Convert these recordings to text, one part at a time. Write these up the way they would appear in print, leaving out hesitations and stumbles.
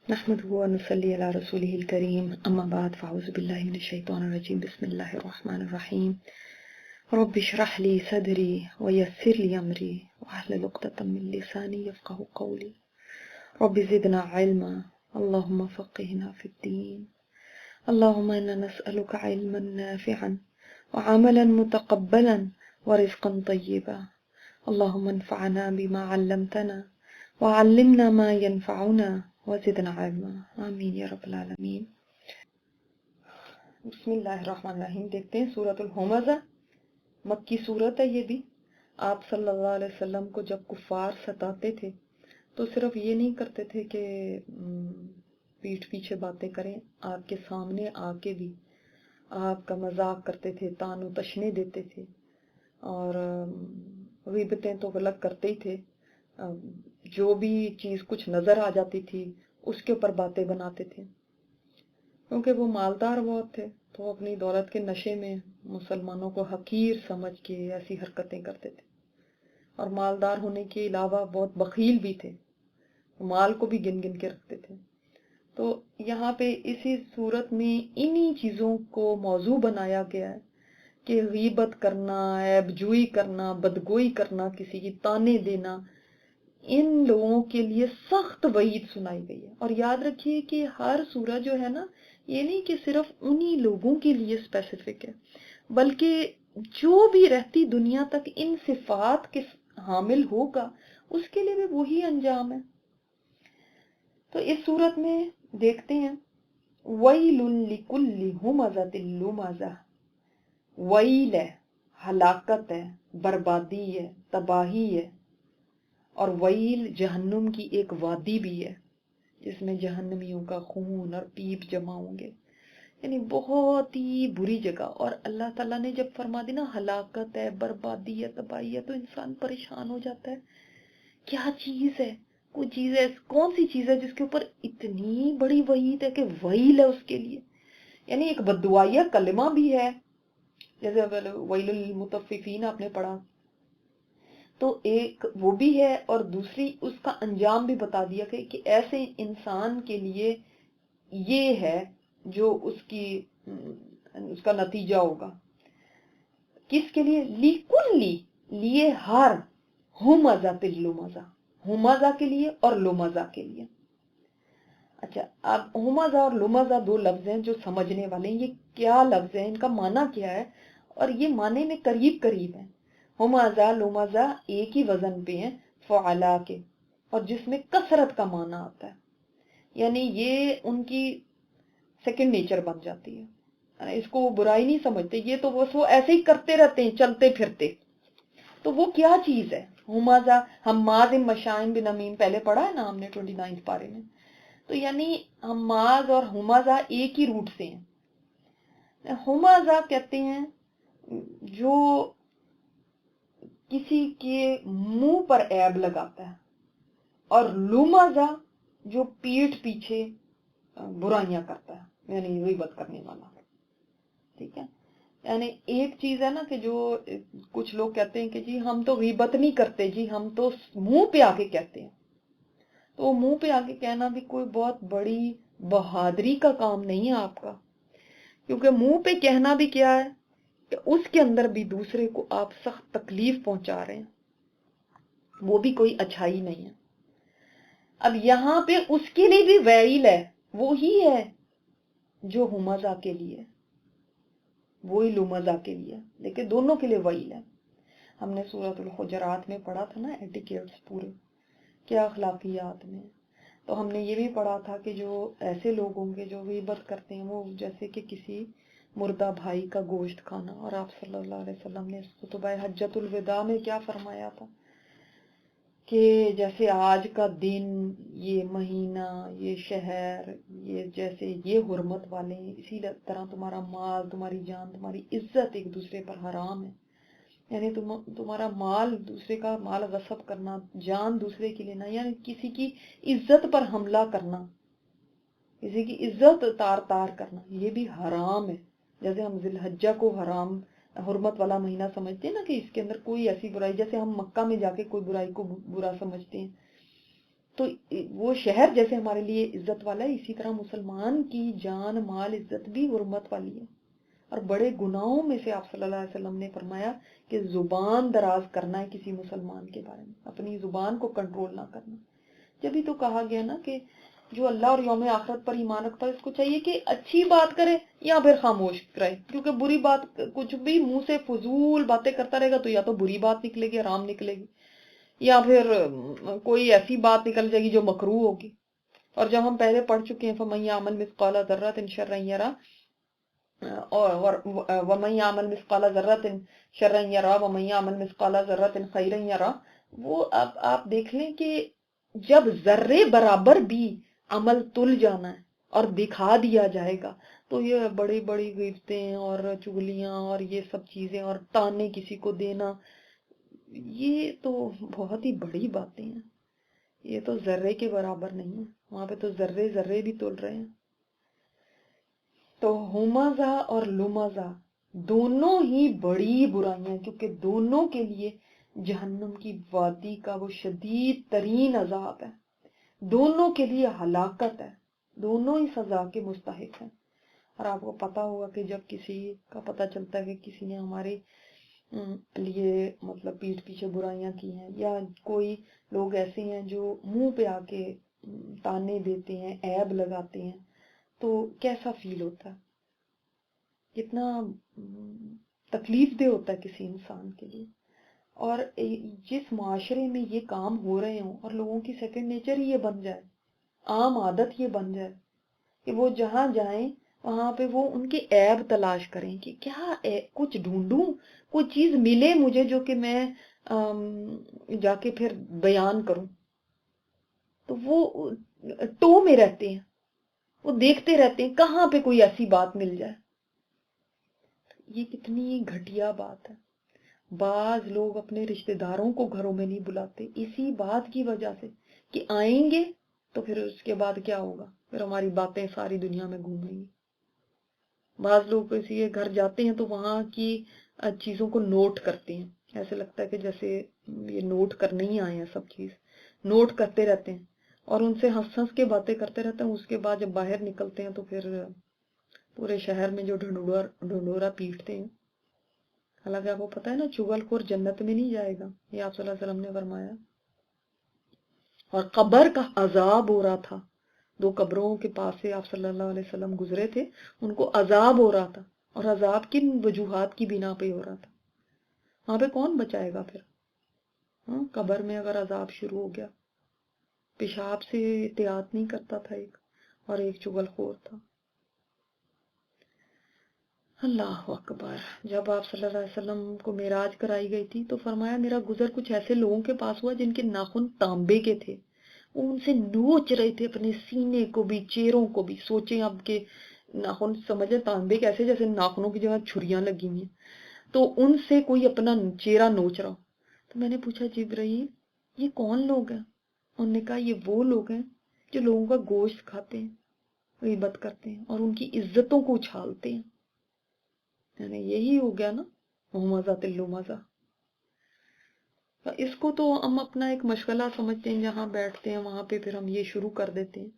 نحمده ونصلي على رسوله الكريم أما بعد فأعوذ بالله من الشيطان الرجيم بسم الله الرحمن الرحيم رب اشرح لي صدري ويسر لي أمري واحلل عقدة من لساني يفقهوا قولي رب زدنا علما اللهم فقهنا في الدين اللهم إنا نسألك علما نافعا وعملا متقبلا ورزقا طيبا اللهم انفعنا بما علمتنا وعلمنا ما ينفعنا وزدنا علما آمین یا رب العالمین۔ بسم اللہ الرحمن الرحیم۔ دیکھتے ہیں سورۃ الہمزہ، مکی سورت ہے یہ بھی۔ آپ صلی اللہ علیہ وسلم کو جب کفار ستاتے تھے تو صرف یہ نہیں کرتے تھے کہ پیٹھ پیچھے باتیں کریں، آپ کے سامنے آ کے بھی آپ کا مذاق کرتے تھے، تان و تشنے دیتے تھے، اور غیبتیں تو غلط کرتے ہی تھے۔ جو بھی چیز کچھ نظر آ جاتی تھی اس کے اوپر باتیں بناتے تھے، کیونکہ وہ مالدار بہت تھے تو اپنی دولت کے نشے میں مسلمانوں کو حقیر سمجھ کے ایسی حرکتیں کرتے تھے، اور مالدار ہونے کے علاوہ بہت بخیل بھی تھے، مال کو بھی گن گن کے رکھتے تھے۔ تو یہاں پہ اسی صورت میں انہی چیزوں کو موضوع بنایا گیا ہے کہ غیبت کرنا، عیب جوئی کرنا، بدگوئی کرنا، کسی کی تانے دینا، ان لوگوں کے لیے سخت وعید سنائی گئی ہے۔ اور یاد رکھیے کہ ہر سورہ جو ہے نا، یہ نہیں کہ صرف انہی لوگوں کے لیے اسپیسیفک ہے، بلکہ جو بھی رہتی دنیا تک ان صفات کے حامل ہوگا اس کے لیے بھی وہی انجام ہے۔ تو اس صورت میں دیکھتے ہیں وَيْلٌ لِكُلِّ هُمَزَةٍ لُمَزَةٍ، ویل ہے، ہلاکت ہے، بربادی ہے، تباہی ہے۔ اور ویل جہنم کی ایک وادی بھی ہے جس میں جہنمیوں کا خون اور پیپ جمع ہوں گے، یعنی بہت ہی بری جگہ۔ اور اللہ تعالیٰ نے جب فرما دی نا ہلاکت ہے، بربادی ہے، تباہی ہے، تو انسان پریشان ہو جاتا ہے، کیا چیز ہے؟ کوئی چیز ہے، کون سی چیز ہے جس کے اوپر اتنی بڑی وعید ہے کہ ویل ہے اس کے لیے؟ یعنی ایک بددعائیہ کلمہ بھی ہے، جیسے ویل للمطففین آپ نے پڑھا، تو ایک وہ بھی ہے، اور دوسری اس کا انجام بھی بتا دیا کہ ایسے انسان کے لیے یہ ہے جو اس کا نتیجہ ہوگا۔ کس کے لیے؟ لیکلی، لیے ہر، ہمزہ لمزہ، ہمزہ کے لیے اور لمزہ کے لیے۔ اچھا، اب ہمزہ اور لمزہ دو لفظ ہیں جو سمجھنے والے ہیں، یہ کیا لفظ ہیں، ان کا معنی کیا ہے، اور یہ معنی میں قریب قریب ہیں۔ ہمزہ لمزہ ایک ہی وزن پہ ہیں، فعلا کے، اور جس میں کثرت کا معنی آتا ہے، یعنی یہ ان کی سیکنڈ نیچر بن جاتی ہے، اس کو وہ برائی نہیں سمجھتے، یہ تو وہ ایسے ہی کرتے رہتے ہیں چلتے پھرتے۔ تو وہ کیا چیز ہے ہمزہ؟ حماد مشائن بن امین پہلے پڑھا ہے نا ہم نے 29 پارے میں، تو یعنی حماد اور ہمزہ ایک ہی روٹ سے ہیں۔ ہمزہ کہتے ہیں جو کسی کے منہ پر عیب لگاتا ہے، اور لمزہ جو پیٹھ پیچھے برائیاں کرتا ہے، یعنی غیبت کرنے والا۔ ٹھیک ہے، یعنی ایک چیز ہے نا کہ جو کچھ لوگ کہتے ہیں کہ جی ہم تو غیبت نہیں کرتے، جی ہم تو منہ پہ آ کے کہتے ہیں، تو منہ پہ آ کے کہنا بھی کوئی بہت بڑی بہادری کا کام نہیں ہے آپ کا، کیونکہ منہ پہ کہنا بھی کیا ہے کہ اس کے اندر بھی دوسرے کو آپ سخت تکلیف پہنچا رہے ہیں، وہ بھی کوئی اچھائی نہیں ہے۔ اب یہاں پہ اس کے لیے بھی ویل ہے، وہی ہے جو ہمزہ کے لیے، وہی لمزہ کے لیے، لیکن دونوں کے لیے ویل ہے۔ ہم نے سورۃ الحجرات میں پڑھا تھا نا ایٹیکیٹس پورے، کیا اخلاقیات میں، تو ہم نے یہ بھی پڑھا تھا کہ جو ایسے لوگ ہوں گے جو غیبت کرتے ہیں، وہ جیسے کہ کسی مردہ بھائی کا گوشت کھانا، اور آپ صلی اللہ علیہ وسلم نے خطبہ حجۃ الوداع میں کیا فرمایا تھا کہ جیسے آج کا دن، یہ مہینہ، یہ شہر، یہ جیسے یہ حرمت والے ہیں، اسی طرح تمہارا مال، تمہاری جان، تمہاری عزت ایک دوسرے پر حرام ہے۔ یعنی تمہارا مال، دوسرے کا مال غصب کرنا، جان دوسرے کی لینا، یعنی کسی کی عزت پر حملہ کرنا، کسی کی عزت تار تار کرنا، یہ بھی حرام ہے۔ جیسے ہم ذی الحجہ کو حرام، حرمت والا مہینہ سمجھتے ہیں نا کہ اس کے اندر کوئی ایسی برائی، جیسے ہم مکہ میں جا کے کوئی برائی کو برا سمجھتے ہیں، تو وہ شہر جیسے ہمارے لیے عزت والا ہے، اسی طرح مسلمان کی جان مال عزت بھی حرمت والی ہے. اور بڑے گناہوں میں سے آپ صلی اللہ علیہ وسلم نے فرمایا کہ زبان دراز کرنا ہے کسی مسلمان کے بارے میں، اپنی زبان کو کنٹرول نہ کرنا. جبھی تو کہا گیا نا کہ جو اللہ اور یوم آخرت پر ایمان رکھتا ہے اس کو چاہیے کہ اچھی بات کرے یا پھر خاموش رہے، کیونکہ بری بات کچھ بھی منہ سے فضول باتیں کرتا رہے گا تو یا تو بری بات نکلے گی، حرام نکلے گی، یا پھر کوئی ایسی بات نکل جائے گی جو مکروہ ہوگی. اور جب ہم پہلے پڑھ چکے ہیں فَمَن يَعْمَلْ مِثْقَالَ ذَرَّةٍ شَرًّا يَرَهُ وَمَن يَعْمَلْ مِثْقَالَ ذَرَّةٍ شَرًّا يَرَهُ وَمَن يَعْمَلْ مِثْقَالَ ذَرَّةٍ خَيْرًا يَرَهُ. وہ آپ دیکھ لیں کہ جب ذرے برابر بھی عمل تل جانا ہے اور دکھا دیا جائے گا تو یہ بڑی بڑی غیبتیں اور چغلیاں اور یہ سب چیزیں اور تانے کسی کو دینا، یہ تو بہت ہی بڑی باتیں ہیں. یہ تو ذرے کے برابر نہیں ہے، وہاں پہ تو ذرے ذرے بھی تول رہے ہیں. تو ہمزہ اور لمزہ دونوں ہی بڑی برائیاں، کیونکہ دونوں کے لیے جہنم کی وادی کا وہ شدید ترین عذاب ہے، دونوں کے لیے ہلاکت ہے، دونوں ہی سزا کے مستحق ہیں. اور آپ کو پتا ہوگا کہ جب کسی کا پتا چلتا ہے کہ کسی نے ہمارے لیے مطلب پیٹھ پیچھے برائیاں کی ہیں، یا کوئی لوگ ایسے ہیں جو منہ پہ آ کے تانے دیتے ہیں، عیب لگاتے ہیں، تو کیسا فیل ہوتا ہے، کتنا تکلیف دہ ہوتا ہے کسی انسان کے لیے. اور جس معاشرے میں یہ کام ہو رہے ہوں اور لوگوں کی سیکنڈ نیچر ہی یہ بن جائے، عام عادت یہ بن جائے کہ وہ جہاں جائیں وہاں پہ وہ ان کے عیب تلاش کریں کہ کیا کچھ ڈھونڈوں، کوئی چیز ملے مجھے جو کہ میں جا کے پھر بیان کروں. تو وہ ٹو میں رہتے ہیں، وہ دیکھتے رہتے ہیں کہاں پہ کوئی ایسی بات مل جائے. یہ کتنی گھٹیا بات ہے. بعض لوگ اپنے رشتہ داروں کو گھروں میں نہیں بلاتے اسی بات کی وجہ سے کہ آئیں گے تو پھر اس کے بعد کیا ہوگا، پھر ہماری باتیں ساری دنیا میں گھومیں گی. بعض لوگ کسی کے گھر جاتے ہیں تو وہاں کی چیزوں کو نوٹ کرتے ہیں، ایسے لگتا ہے کہ جیسے یہ نوٹ کرنے ہی آئے ہیں، سب چیز نوٹ کرتے رہتے ہیں اور ان سے ہنس ہنس کے باتیں کرتے رہتے ہیں. اس کے بعد جب باہر نکلتے ہیں تو پھر پورے شہر میں جو ڈھنڈورا پیٹتے ہیں. حالانکہ آپ کو پتا ہے نا چغل خور جنت میں نہیں جائے گا، یہ آپ صلی اللہ علیہ وسلم نے فرمایا. اور قبر کا عذاب ہو رہا تھا، 2 قبروں کے پاس سے آپ صلی اللہ علیہ وسلم گزرے تھے، ان کو عذاب ہو رہا تھا، اور عذاب کن وجوہات کی بنا پہ ہو رہا تھا. وہاں پہ کون بچائے گا پھر؟ قبر میں اگر عذاب شروع ہو گیا. پیشاب سے احتیاط نہیں کرتا تھا ایک، اور ایک چغل خور تھا. اللہ اکبر. جب آپ صلی اللہ علیہ وسلم کو معراج کرائی گئی تھی تو فرمایا میرا گزر کچھ ایسے لوگوں کے پاس ہوا جن کے ناخن تانبے کے تھے، وہ ان سے نوچ رہے تھے اپنے سینے کو بھی چہروں کو بھی. سوچیں اب کے ناخن سمجھے تانبے کیسے، جیسے ناخنوں کی جگہ چھریاں لگی ہوئی ہیں، تو ان سے کوئی اپنا چہرہ نوچ رہا. تو میں نے پوچھا جبرائیل یہ کون لوگ ہیں؟ انہوں نے کہا یہ وہ لوگ ہیں جو لوگوں کا گوشت کھاتے ہیں، غیبت کرتے ہیں اور ان کی عزتوں کو اچھالتے ہیں. یعنی یہی ہو گیا نا مزہ تلو مزہ. اس کو تو ہم اپنا ایک مشغلہ سمجھتے ہیں، جہاں بیٹھتے ہیں وہاں پہ پھر ہم یہ شروع کر دیتے ہیں.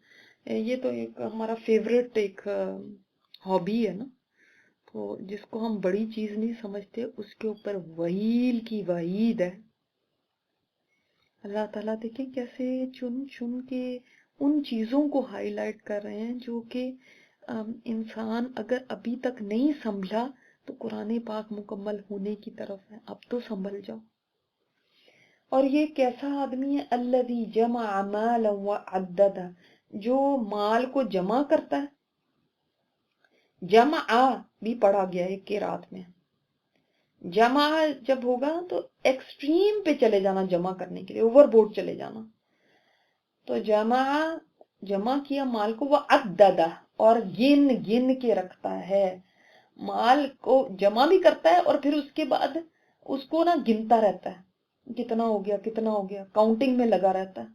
یہ تو ایک ہمارا فیوریٹ ایک ہابی ہے نا، تو جس کو ہم بڑی چیز نہیں سمجھتے اس کے اوپر وہیل کی وعید ہے. اللہ تعالیٰ دیکھیں کیسے چن چن کے ان چیزوں کو ہائی لائٹ کر رہے ہیں جو کہ انسان اگر ابھی تک نہیں سنبھلا تو قرآن پاک مکمل ہونے کی طرف ہے. اب تو سنبھل جاؤ. اور یہ کیسا آدمی ہے؟ الذی جمع مالا وعددہ، جو مال کو جمع کرتا ہے. جمع بھی پڑھا گیا ہے کہ رات میں جمع جب ہوگا تو ایکسٹریم پہ چلے جانا، جمع کرنے کے لیے اوور بورڈ چلے جانا. تو جمع کیا مال کو، وعددہ اور گن گن کے رکھتا ہے. مال کو جمع بھی کرتا ہے اور پھر اس کے بعد اس کو نا گنتا رہتا ہے، کتنا ہو گیا کتنا ہو گیا، کاؤنٹنگ میں لگا رہتا ہے.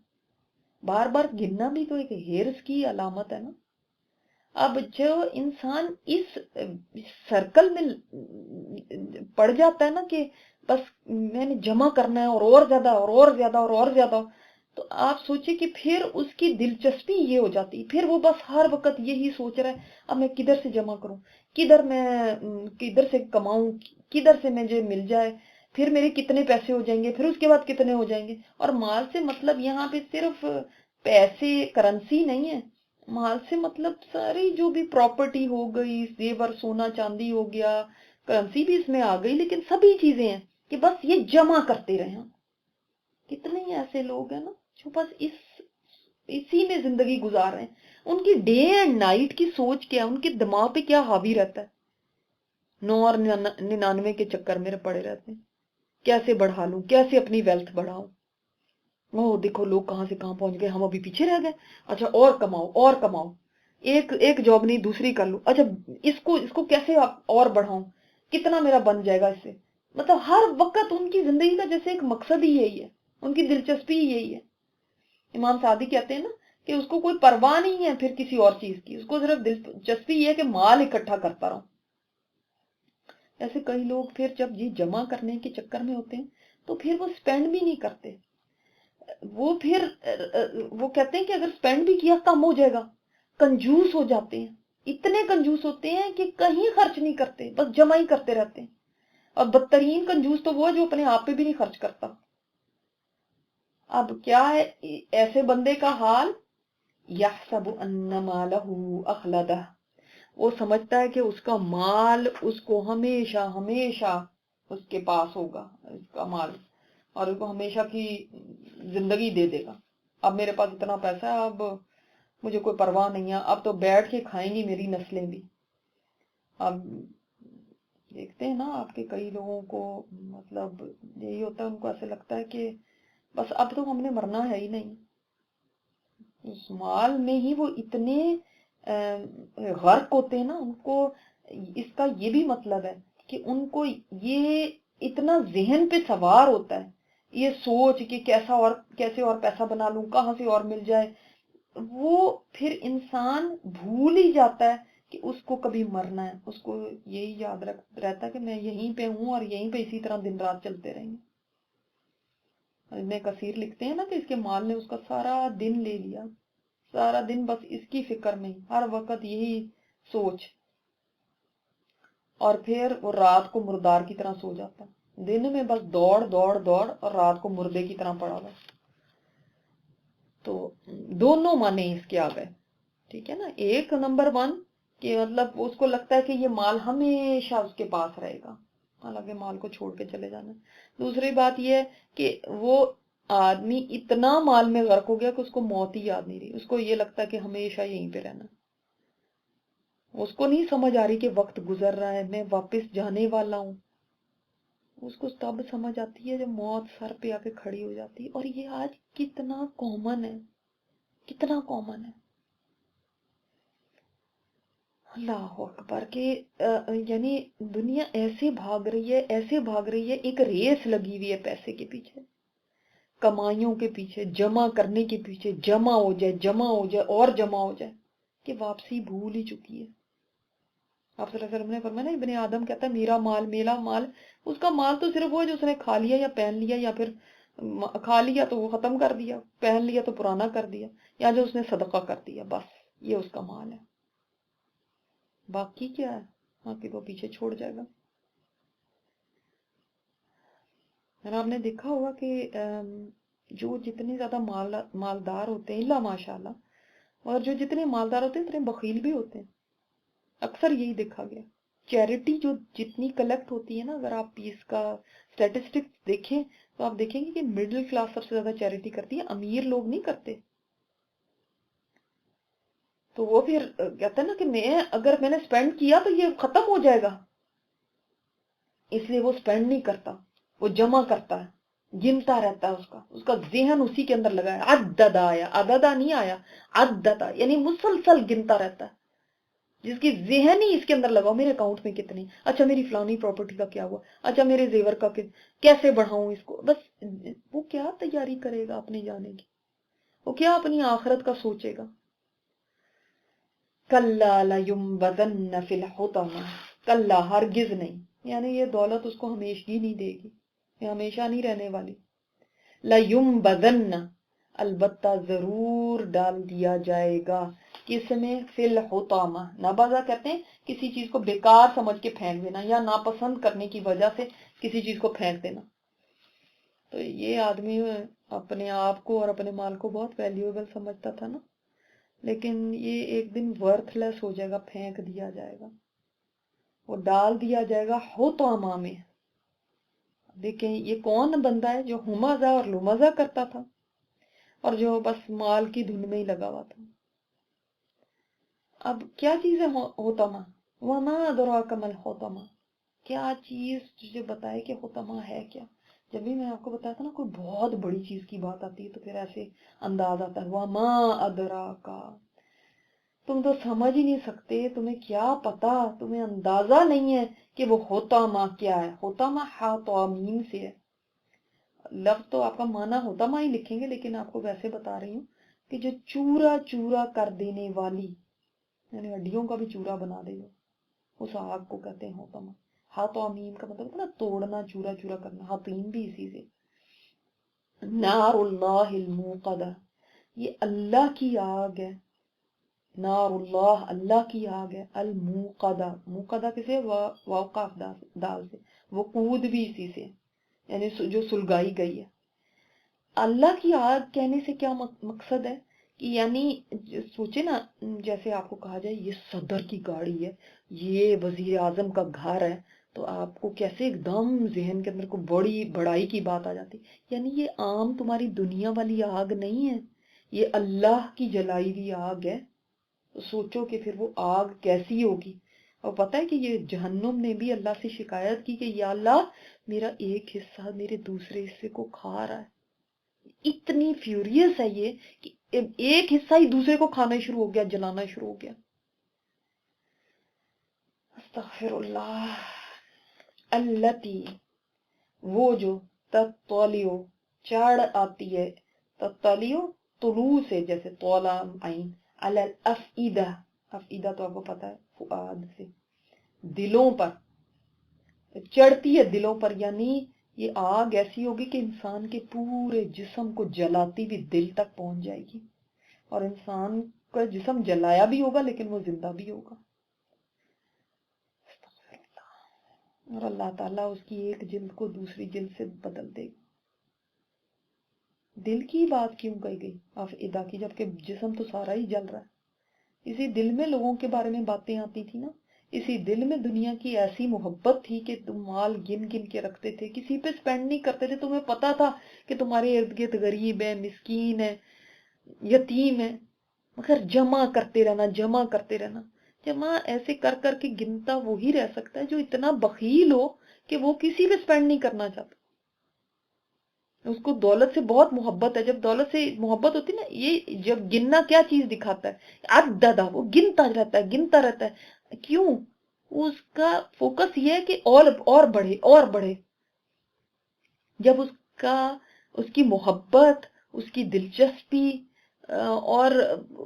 بار بار گننا بھی تو ایک ہیرس کی علامت ہے نا. اب جو انسان اس سرکل میں پڑ جاتا ہے نا کہ بس میں نے جمع کرنا ہے اور زیادہ اور زیادہ اور زیادہ، تو آپ سوچیں کہ پھر اس کی دلچسپی یہ ہو جاتی، پھر وہ بس ہر وقت یہی سوچ رہا ہے اب میں کدھر سے جمع کروں، کدھر سے کماؤں، کدھر سے مجھے مل جائے، پھر میرے کتنے پیسے ہو جائیں گے، پھر اس کے بعد کتنے ہو جائیں گے۔ اور مال سے مطلب یہاں پہ صرف پیسے کرنسی نہیں ہے، مال سے مطلب ساری جو بھی پراپرٹی ہو گئی، زیور سونا چاندی ہو گیا، کرنسی بھی اس میں آ گئی، لیکن سبھی چیزیں ہیں کہ بس یہ جمع کرتے رہے۔ کتنے ہی ایسے لوگ ہیں نا جو بس اسی میں زندگی گزار رہے ہیں، ان کی ڈے اینڈ نائٹ کی سوچ کیا، ان کے دماغ پہ کیا حاوی رہتا ہے، 9 اور 99 کے چکر میں پڑے رہتے ہیں، کیسے بڑھا لوں، کیسے اپنی ویلتھ بڑھاؤں، وہ دیکھو لوگ کہاں سے کہاں پہنچ گئے، ہم ابھی پیچھے رہ گئے، اچھا اور کماؤ اور کماؤ، ایک جاب نہیں دوسری کر لوں، اچھا اس کو کیسے اور بڑھاؤں، کتنا میرا بن جائے گا اس سے، مطلب ہر وقت ان کی زندگی کا جیسے ایک مقصد ہی یہی ہے، ان کی دلچسپی یہی ہے۔ امام سعدی کہتے ہیں نا کہ اس کو کوئی پرواہ نہیں ہے پھر کسی اور چیز کی، اس کو صرف دلچسپی یہ ہے کہ مال اکٹھا کرتا رہو۔ ایسے کئی لوگ پھر جب یہ جمع کرنے کے چکر میں ہوتے ہیں تو پھر وہ سپینڈ بھی نہیں کرتے، وہ کہتے ہیں کہ اگر سپینڈ بھی کیا کم ہو جائے گا، کنجوس ہو جاتے ہیں، اتنے کنجوس ہوتے ہیں کہ کہیں خرچ نہیں کرتے، بس جمع ہی کرتے رہتے ہیں۔ اور بدترین کنجوس تو وہ ہے جو اپنے آپ پہ بھی نہیں خرچ کرتا۔ اب کیا ہے ایسے بندے کا حال، یحسب ان مالہ اخلدہ، وہ سمجھتا ہے کہ اس کا مال اس کو ہمیشہ ہمیشہ اس کے پاس ہوگا، اس کا مال، اور اس کو ہمیشہ کی زندگی دے دے گا۔ اب میرے پاس اتنا پیسہ ہے، اب مجھے کوئی پرواہ نہیں ہے، اب تو بیٹھ کے کھائیں گی میری نسلیں بھی۔ اب دیکھتے ہیں نا آپ کے کئی لوگوں کو مطلب یہی ہوتا ہے، ان کو ایسے لگتا ہے کہ بس اب تو ہم نے مرنا ہے ہی نہیں، اس مال میں ہی وہ اتنے غرق ہوتے ہیں نا، ان کو اس کا یہ بھی مطلب ہے کہ ان کو یہ اتنا ذہن پہ سوار ہوتا ہے، یہ سوچ کہ کیسے اور پیسہ بنا لوں، کہاں سے اور مل جائے، وہ پھر انسان بھول ہی جاتا ہے کہ اس کو کبھی مرنا ہے، اس کو یہی یاد رہتا ہے کہ میں یہیں پہ ہوں اور یہیں پہ اسی طرح دن رات چلتے رہیں گے۔ ابن کثیر لکھتے ہیں نا کہ اس کے مال نے اس کا سارا دن لے لیا، سارا دن بس اس کی فکر میں، ہر وقت یہی سوچ، اور پھر وہ رات کو مردار کی طرح سو جاتا، دن میں بس دوڑ دوڑ دوڑ، اور رات کو مردے کی طرح پڑا ہوا۔ تو دونوں معنی اس کے آ گئے، ٹھیک ہے نا۔ ایک نمبر 1 کہ مطلب اس کو لگتا ہے کہ یہ مال ہمیشہ اس کے پاس رہے گا، حالانکہ مال کو چھوڑ کے چلے جانا۔ دوسری بات یہ ہے کہ وہ آدمی اتنا مال میں غرق ہو گیا کہ اس کو موت ہی یاد نہیں رہی، اس کو یہ لگتا ہے کہ ہمیشہ یہیں پہ رہنا، اس کو نہیں سمجھ آ رہی کہ وقت گزر رہا ہے، میں واپس جانے والا ہوں۔ اس کو تب سمجھ آتی ہے جب موت سر پہ آ کے کھڑی ہو جاتی ہے، اور یہ آج کتنا کامن ہے، کتنا کامن ہے۔ اللہ اکبر، کہ یعنی دنیا ایسے بھاگ رہی ہے، ایسے بھاگ رہی ہے، ایک ریس لگی ہوئی ہے پیسے کے پیچھے، کمائیوں کے پیچھے، جمع کرنے کے پیچھے، جمع ہو جائے جمع ہو جائے اور جمع ہو جائے، کہ واپسی بھول ہی چکی ہے۔ آپ صلی اللہ علیہ وسلم نے فرمایا نا، ابن آدم کہتا ہے میرا مال میرا مال، اس کا مال تو صرف وہ ہے جو اس نے کھا لیا یا پہن لیا، یا پھر کھا لیا تو وہ ختم کر دیا، پہن لیا تو پرانا کر دیا، یا جو اس نے صدقہ کر دیا، بس یہ اس کا مال ہے۔ باقی کیا ہے؟ باقی تو پیچھے چھوڑ جائے گا۔ آپ نے دیکھا ہوگا کہ جو جتنے زیادہ مالدار ہوتے ہیں، اللہ ماشاءاللہ، اور جو جتنے مالدار ہوتے ہیں اتنے بخیل بھی ہوتے ہیں، اکثر یہی دیکھا گیا۔ چیریٹی جو جتنی کلیکٹ ہوتی ہے نا، اگر آپ اس کا اسٹیٹسٹکس دیکھیں تو آپ دیکھیں گے کہ مڈل کلاس سب سے زیادہ چیریٹی کرتی ہے، امیر لوگ نہیں کرتے۔ تو وہ پھر کہتا ہے نا کہ اگر میں نے سپینڈ کیا تو یہ ختم ہو جائے گا، اس لیے وہ سپینڈ نہیں کرتا، وہ جمع کرتا ہے، گنتا رہتا ہے، اس کا ذہن اسی کے اندر لگا ہے، عدد آیا، عددہ نہیں آیا، عدد، یعنی مسلسل گنتا رہتا ہے، جس کی ذہن ہی اس کے اندر لگاؤ، میرے اکاؤنٹ میں کتنی، اچھا میری فلانی پراپرٹی کا کیا ہوا، اچھا میرے زیور کا کیسے بڑھاؤں اس کو، بس وہ کیا تیاری کرے گا اپنے جانے کی، وہ کیا اپنی آخرت کا سوچے گا۔ کلا لینبذن فی الحطمہ، کلا ہرگز نہیں، یعنی یہ دولت اس کو ہمیشگی نہیں دے گی، یہ ہمیشہ نہیں رہنے والی۔ لینبذن، البتہ ضرور ڈال دیا جائے گا، کس میں؟ فی الحطامہ، نبذہ کہتے ہیں کسی چیز کو بیکار سمجھ کے پھینک دینا یا ناپسند کرنے کی وجہ سے کسی چیز کو پھینک دینا۔ تو یہ آدمی اپنے آپ کو اور اپنے مال کو بہت ویلیویبل سمجھتا تھا نا، لیکن یہ ایک دن ورتھ لیس ہو جائے گا، پھینک دیا جائے گا، وہ ڈال دیا جائے گا حطامہ میں۔ دیکھیں یہ کون بندہ ہے جو ہمزہ اور لمزہ کرتا تھا اور جو بس مال کی دھن میں ہی لگا ہوا تھا۔ اب کیا چیز ہے حطامہ؟ وما ادراک ما الحطامہ، کیا چیز تجھے بتائے کہ حطامہ ہے کیا؟ جب بھی میں آپ کو بتایا تھا نا کوئی بہت بڑی چیز کی بات آتی ہے تو پھر ایسے انداز آتا ہے، وما ادراکا، تم تو سمجھ ہی نہیں سکتے، تمہیں کیا پتا، تمہیں اندازہ نہیں ہے کہ وہ حطامہ کیا ہے۔ حطامہ حاطامین سے ہے، لفظ تو آپ کا معنی حطامہ ہی لکھیں گے، لیکن آپ کو ویسے بتا رہی ہوں کہ جو چورا چورا کر دینے والی، یعنی ہڈیوں کا بھی چورا بنا دے گا، اس آگ کو کہتے ہیں حطامہ۔ حاطامین کا مطلب ہے نا توڑنا، چورا چورا کرنا، حاطین بھی اسی سے۔ نار اللہ الموقدہ، یہ اللہ کی آگ ہے، نار اللہ اللہ کی آگ ہے، الموقدہ، موقدہ کسے؟ واقف دال سے، وقود بھی اسی سے، یعنی جو سلگائی گئی ہے۔ اللہ کی آگ کہنے سے کیا مقصد ہے کہ یعنی سوچے نا، جیسے آپ کو کہا جائے یہ صدر کی گاڑی ہے، یہ وزیر اعظم کا گھر ہے، تو آپ کو کیسے ایک دم ذہن کے اندر کو بڑی بڑائی کی بات آ جاتی، یعنی یہ عام تمہاری دنیا والی آگ نہیں ہے، یہ اللہ کی جلائی ہوئی آگ ہے۔ تو سوچو کہ پھر وہ آگ کیسی ہوگی۔ اور پتہ ہے کہ یہ جہنم نے بھی اللہ سے شکایت کی کہ یا اللہ میرا ایک حصہ میرے دوسرے حصے کو کھا رہا ہے، اتنی فیوریس ہے یہ کہ ایک حصہ ہی دوسرے کو کھانا شروع ہو گیا، جلانا شروع ہو گیا۔ استغفر اللہ۔ التی، وہ جو، تطلیع، چڑھ آتی ہے، تطلیع طلوع سے، جیسے طولا عین، علی الافئدہ، افئدہ تو آپ کو پتا ہے فؤاد سے، دلوں پر چڑھتی ہے، دلوں پر، یعنی یہ آگ ایسی ہوگی کہ انسان کے پورے جسم کو جلاتی بھی دل تک پہنچ جائے گی، اور انسان کا جسم جلایا بھی ہوگا لیکن وہ زندہ بھی ہوگا۔ اور اللہ تعالیٰ اس کی ایک جلد کو دوسری جلد سے بدل دے گا۔ دل کی بات کیوں کہی گئی افئدہ کی، جبکہ جسم تو سارا ہی جل رہا ہے؟ اسی دل میں لوگوں کے بارے میں باتیں آتی تھی نا، اسی دل میں دنیا کی ایسی محبت تھی کہ تم مال گن گن کے رکھتے تھے، کسی پہ سپینڈ نہیں کرتے تھے، تمہیں پتا تھا کہ تمہارے ارد گرد غریب ہے، مسکین ہے، یتیم ہے، مگر جمع کرتے رہنا، جمع کرتے رہنا۔ جمع ایسے کر کر کے گنتا وہی رہ سکتا ہے جو اتنا بخیل ہو کہ وہ کسی پہ سپینڈ نہیں کرنا چاہتا، اس کو دولت سے بہت محبت ہے۔ جب دولت سے محبت ہوتی نا، یہ جب گننا کیا چیز دکھاتا ہے، عددہ، وہ گنتا رہتا ہے، گنتا رہتا ہے، کیوں؟ اس کا فوکس یہ ہے کہ اور بڑھے، اور بڑھے۔ جب اس کی محبت، اس کی دلچسپی اور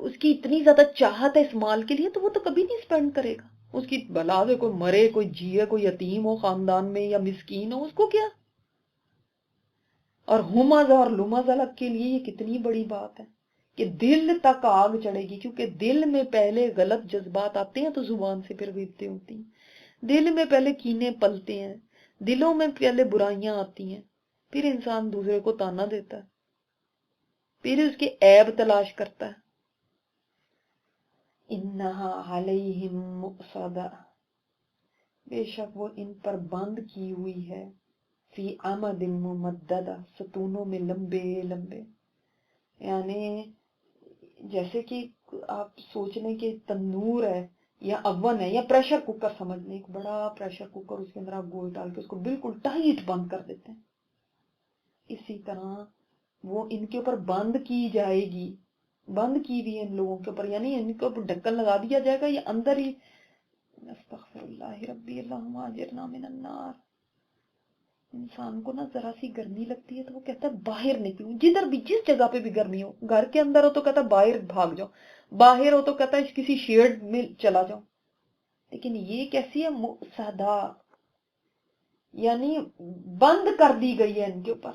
اس کی اتنی زیادہ چاہت ہے اس مال کے لیے، تو وہ تو کبھی نہیں سپینڈ کرے گا۔ اس کی بلا سے کوئی مرے، کوئی جیے، کوئی یتیم ہو خاندان میں یا مسکین ہو، اس کو کیا؟ اور ہمزہ اور لمزہ کے لیے یہ کتنی بڑی بات ہے کہ دل تک آگ چڑھے گی، کیونکہ دل میں پہلے غلط جذبات آتے ہیں تو زبان سے پھر بھیگتے ہوتی ہیں، دل میں پہلے کینے پلتے ہیں، دلوں میں پہلے برائیاں آتی ہیں، پھر انسان دوسرے کو تانا دیتا ہے، پھر اس کے عیب تلاش کرتا ہے۔ انہا علیہم مؤصدہ، بے شک وہ ان پر بند کی ہوئی ہے، فی عمد ممددہ، ستونوں میں لمبے لمبے، یعنی جیسے کہ آپ سوچ لیں کہ تندور ہے یا اوون ہے یا پریشر کوکر، سمجھ لیں ایک بڑا پریشر کوکر، اس کے اندر آپ گوشت ڈال کے اس کو بالکل ٹائٹ بند کر دیتے ہیں، اسی طرح وہ ان کے اوپر بند کی جائے گی، بند کی ہوئی ہے ان لوگوں کے اوپر، یعنی ان کے اوپر ڈھکن لگا دیا جائے گا، یہ اندر ہی، استغفر اللہ ربی اللہم اجرنا من النار۔ انسان کو نا ذرا سی گرمی لگتی ہے تو وہ کہتا ہے باہر نکلوں، جدھر بھی، جس جگہ پہ بھی گرمی ہو، گھر کے اندر ہو تو کہتا ہے باہر بھاگ جاؤ، باہر ہو تو کہتا ہے کسی شیڈ میں چلا جاؤ، لیکن یہ کیسی ہے؟ مؤصدہ، یعنی بند کر دی گئی ہے ان کے اوپر،